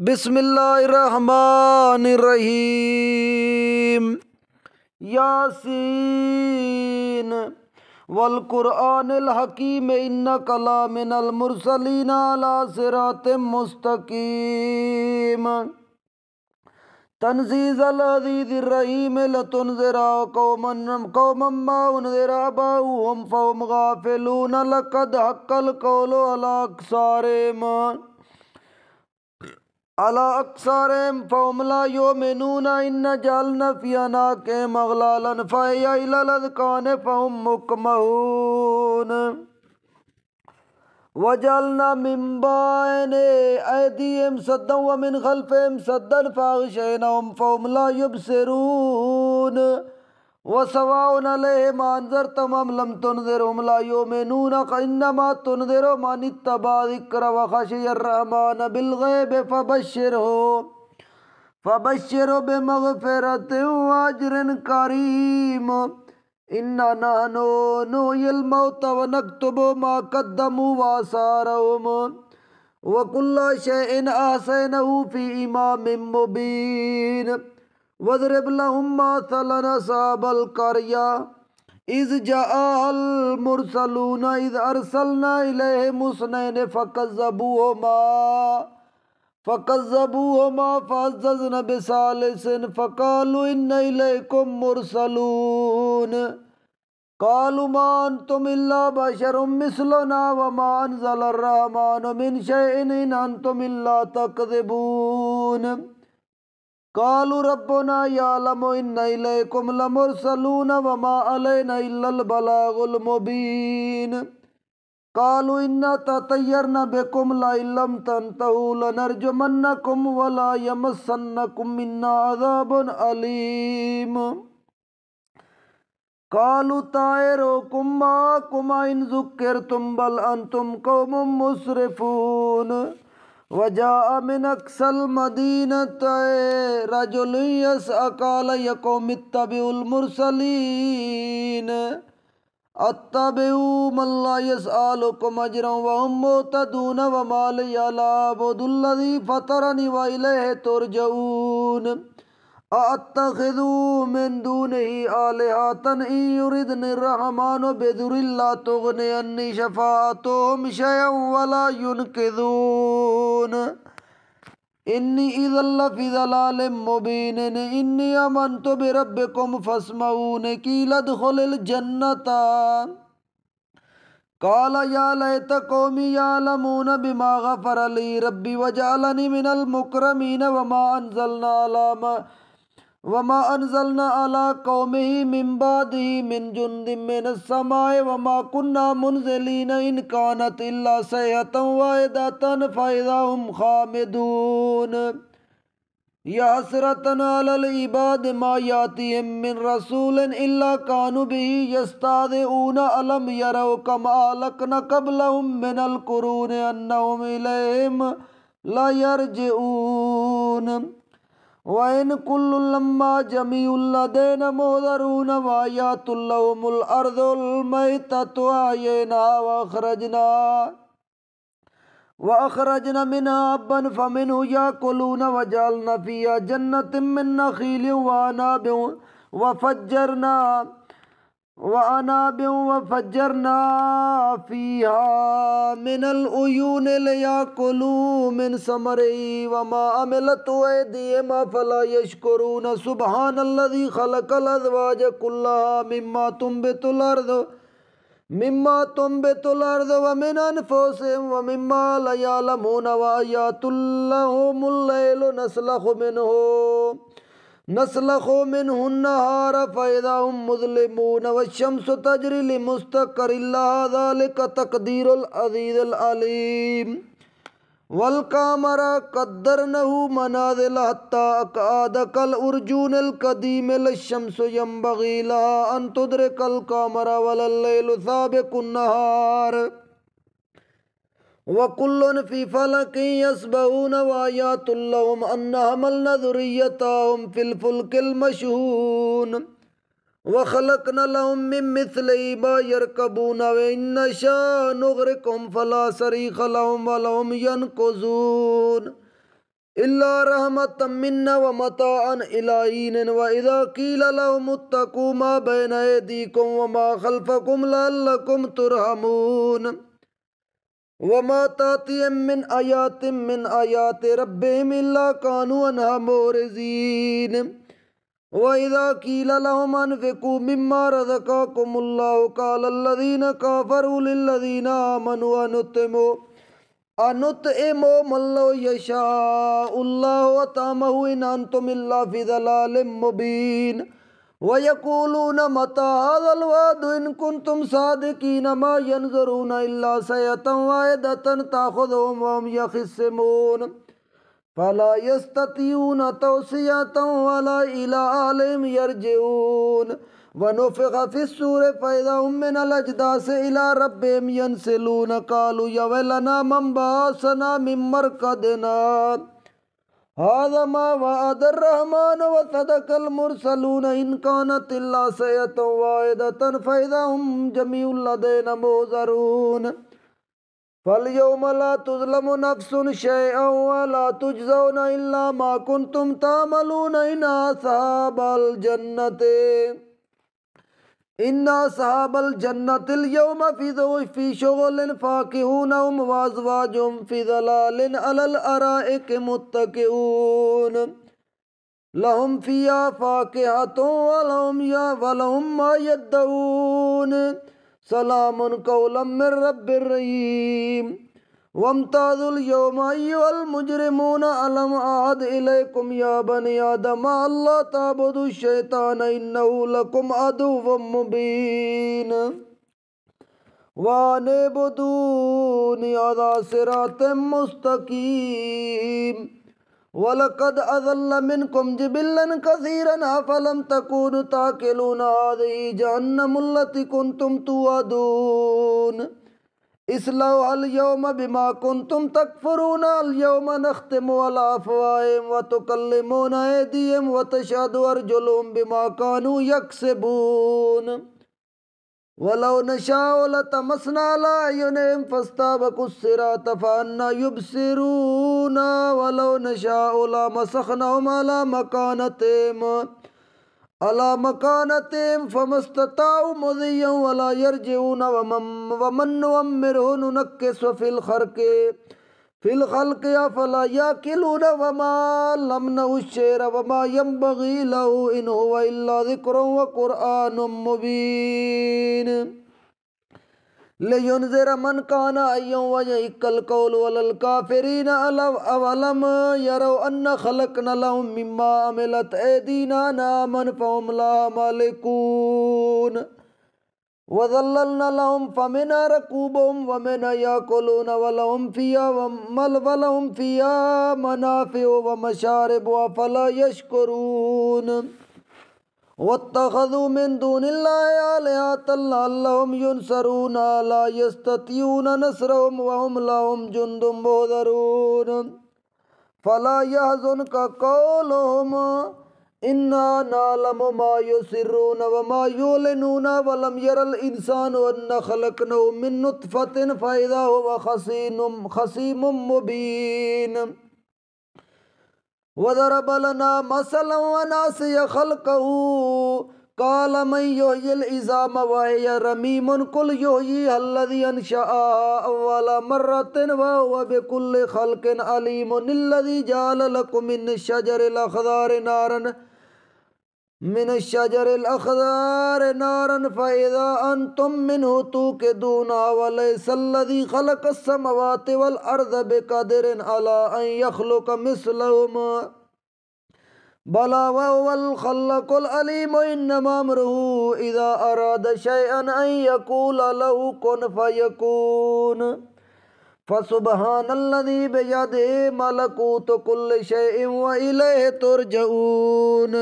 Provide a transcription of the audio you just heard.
بسم اللہ الرحمن الرحیم یاسین والقرآن الحکیم انک لمن المرسلین علی صراط مستقیم تنزیل العزیز الرحیم لتنذر قوما ما انذر آباؤهم فهم غافلون لقد حق القول على أكثرهم فهم لا يؤمنون إن جعلنا في أعناقهم أغلالا فهي إلى الأذقان فهم مقمحون وجعلنا من بين أيديهم سدا ومن خلفهم سدا فأغشيناهم فهم لا يبصرون وسواء عليهم أنذرتهم أم لم تنذرهم لا يؤمنون إنما تنذر من اتبع الذكر وخشي الرحمن بالغيب فبشره بمغفرة وأجر كريم إنا نحن نحيي الموتى ونكتب ما قدموا وآثارهم وكل شيء أحصيناه في إمام مبين واضرب لهم مثلا أصحاب القرية إذ جاءها المرسلون إذ أرسلنا إليهم اثنين فكذبوهما فعززنا بثالث فقالوا إنا إليكم مرسلون قالوا ما أنتم إلا بشر مثلنا وما أنزل الرحمن من شيء إن أنتم إلا تكذبون قالوا ربنا يعلم إنا إليكم لمرسلون وما علينا إلا البلاغ المبين قالوا إنا تطيرنا بكم لئن لم تنتهوا لنرجمنكم ولا يمسنكم منا عذاب أليم قالوا طائركم معكم إن ذكرتم بل أنتم قوم مسرفون وجاء من أقصى المدينة رجل يسعى قال يا قوم اتبعوا المرسلين اتبعوا من لا يسألكم أجرا وهم مهتدون وما لي لا أعبد الذي فطرني وإليه ترجعون أأتخذ من دونه آلهة إن يردني الرحمن بضر لا تغني عني شفاعتهم شيئا ولا ينقذون إني إذا لفي ضلال مبين إني آمنت بربكم فاسمعون قيل ادخل الجنة قال يا ليت قومي يعلمون بما غفر لي ربي وجعلني من المكرمين وما أنزلنا على قومه من بعده من جند من السماء وما كنا منزلين إن كانت إلا صيحة واحدة فإذا هم خامدون يا حسرة على العباد ما يأتيهم من رسول إلا كانوا به يستهزئون ألم يروا كما أهلكنا قبلهم من القرون أنهم إليهم لا يرجعون وَإِنْ كُلٌّ لَمَّا جَمِيعٌ لَدَيْنَا مُحْضَرُونَ وَآيَاتٌ لَهُمُ الْأَرْضُ الْمَيْتَةُ أَحْيَيْنَاهَا وَأَخْرَجْنَا مِنْهَا حَبًّا فَمِنْهُ يَأْكُلُونَ وَجَعَلْنَا فِيهَا جَنَّاتٍ مِّن نَخِيلٍ وَأَعْنَابٍ وفجرنا فيها من العيون ليأكلوا من ثمره وما عملته أيديهم أفلا يشكرون سبحان الذي خلق الأزواج كلها مما تنبت الأرض ومن أنفسهم ومما لا يعلمون وآيات لهم الليل نسلخ منه النهار فإذا هم مظلمون والشمس تجري لمستقر لها ذلك تقدير العزيز العليم والقمر قدرناه منازل حتى عاد كالأرجون القديم لا الشمس ينبغي لها أن تدرك القمر ولا الليل سابق النهار وَكُلٌّ فِي فَلَكٍ يَسْبَحُونَ وَآيَاتٌ لَهُمْ أَنَّا حَمَلْنَا ذُرِّيَّتَهُمْ فِي الْفُلْكِ الْمَشْحُونِ وَخَلَقْنَا لَهُم مِّن مِّثْلِهِ مَا يَرْكَبُونَ وَإِن نَّشَأْ نُغْرِقْهُمْ فَلَا صَرِيخَ لَهُمْ وَلَا هُمْ يَنقَذُونَ إلا رحمة منا ومتاعا إلى حين وإذا قيل لهم اتقوا ما بين أيديكم وما خلفكم لعلكم ترحمون وما تأتيهم من آيات من آيات ربهم إلا كانوا عنها معرضين وإذا قيل لهم أنفقوا مما رزقكم الله قال الذين كفروا للذين آمنوا أنطعم من لو يشاء الله طعمه إن أنتم إلا في ضلال مبين ويقولون متى هذا الوعد إن كنتم صادقين ما ينظرون إلا سيئة واحدة تأخذهم وهم يخصمون فلا يستطيعون توصية ولا إلى أهلهم يرجعون ونفخ في الصور فإذا هم من الأجداث إلى ربهم ينسلون قالوا يا ويلنا من بعثنا من مرقدنا هذا ما وعد الرحمن وصدق المرسلون إن كانت إلا سيئة واحدة فإذا هم جميع لدينا محضرون فاليوم لا تظلم نفس شيئا ولا تجزون إلا ما كنتم تعملون إن أصحاب الجنة اليوم في شغل فاكهون هم وأزواجهم في ظلال على الأرائك متكئون لهم فيها فاكهة ولهم ما يدعون سلام قولا من رب رحيم وامتازوا اليوم أيها المجرمون ألم أعهد إليكم يا بني آدم ألا تعبدوا الشيطان إنه لكم عدو مبين وأن اعبدوني على صراط مستقيم وَلَقَدْ أَضَلَّ مِنْكُمْ جِبِلًّا كَثِيرًا أَفَلَمْ تَكُونُوا تَعْقِلُونَ هَٰذِهِ جَهَنَّمُ الَّتِي كُنتُمْ تُوعَدُونَ اصْلَوْهَا الْيَوْمَ بِمَا كُنتُمْ تَكْفُرُونَ الْيَوْمَ نَخْتِمُ عَلَىٰ أَفْوَاهِهِمْ وَتُكَلِّمُنَا أَيْدِيهِمْ وَتَشْهَدُ أَرْجُلُهُم بِمَا كَانُوا يَكْسِبُونَ وَلَوْ نَشَاءُ لَطَمَسْنَا عَلَىٰ أَعْيُنِهِمْ فَاسْتَبَقُوا الصِّرَاطَ فَأَنَّىٰ يُبْصِرُونَ وَلَوْ نَشَاءُ لَمَسَخْنَاهُمْ عَلَىٰ مَكَانَتِهِمْ فَمَا اسْتَطَاعُوا مُضِيًّا وَلَا يَرْجِعُونَ وَمَن نُّعَمِّرْهُ نُنَكِّسْهُ في الخلق أفلا يعقلون وما علمناه الشعر وما ينبغي له إن هو إلا ذكر وقرآن مبين لينذر من كان حيا ويحق القول على الكافرين أولم يروا أن خلقنا لهم مما عملت أيدينا أنعاما فهم لها مالكون وَذَلَّلْنَا لَهُمْ فَمِنْهَا رَكُوبُهُمْ وَمِنْهَا يَأْكُلُونَ وَلَهُمْ فِيهَا مَنَافِعُ وَمَشَارِبُ أَفَلَا يَشْكُرُونَ وَاتَّخَذُوا مِن دُونِ اللَّهِ آلِهَةً لَعَلَّهُمْ يُنصَرُونَ لَا يَسْتَطِيعُونَ نَصْرَهُمْ وَهُمْ لَهُمْ جُندٌ مُّحْضَرُونَ فَلَا يَحْزُنْكَ قَوْلُهُمْ إِنَّا نَعْلَمُ مَا يُسِرُّونَ وَمَا يُعْلِنُونَ وَلَمْ يَرَ الْإِنسَانُ أَنَّا خَلَقْنَاهُ مِن نُّطْفَةٍ فَإِذَا هُوَ خَصِيمٌ مُّبِينٌ وَضَرَبَ لَنَا مَثَلًا وَنَسِيَ خَلْقَهُ قَالَ مَن يُحْيِي الْعِظَامَ وَهِيَ رَمِيمٌ قُلْ يُحْيِيهَا الَّذِي أَنشَأَهَا أَوَّلَ مَرَّةٍ وَهُوَ بِكُلِّ خَلْقٍ عَلِيمٌ الَّذِي جَعَلَ لَكُم مِّنَ الشَّجَرِ الْأَخْضَرِ نَارًا فَإِذَا أَنتُم مِّنْهُ تُوقِدُونَ وَلَيْسَ الَّذِي خَلَقَ السَّمَاوَاتِ وَالْأَرْضَ بِقَادِرٍ عَلَىٰ أَن يَخْلُقَ مِثْلَهُم بَلَىٰ وَهُوَ الْخَلَّاقُ الْعَلِيمُ إِنَّمَا أَمْرُهُ إِذَا أَرَادَ شَيْئًا أَن يَقُولَ لَهُ كُن فَيَكُونُ فَسُبْحَانَ الَّذِي بِيَدِهِ مَلَكُوتُ كُلِّ شَيْءٍ وَإِلَيْهِ تُرْجَعُونَ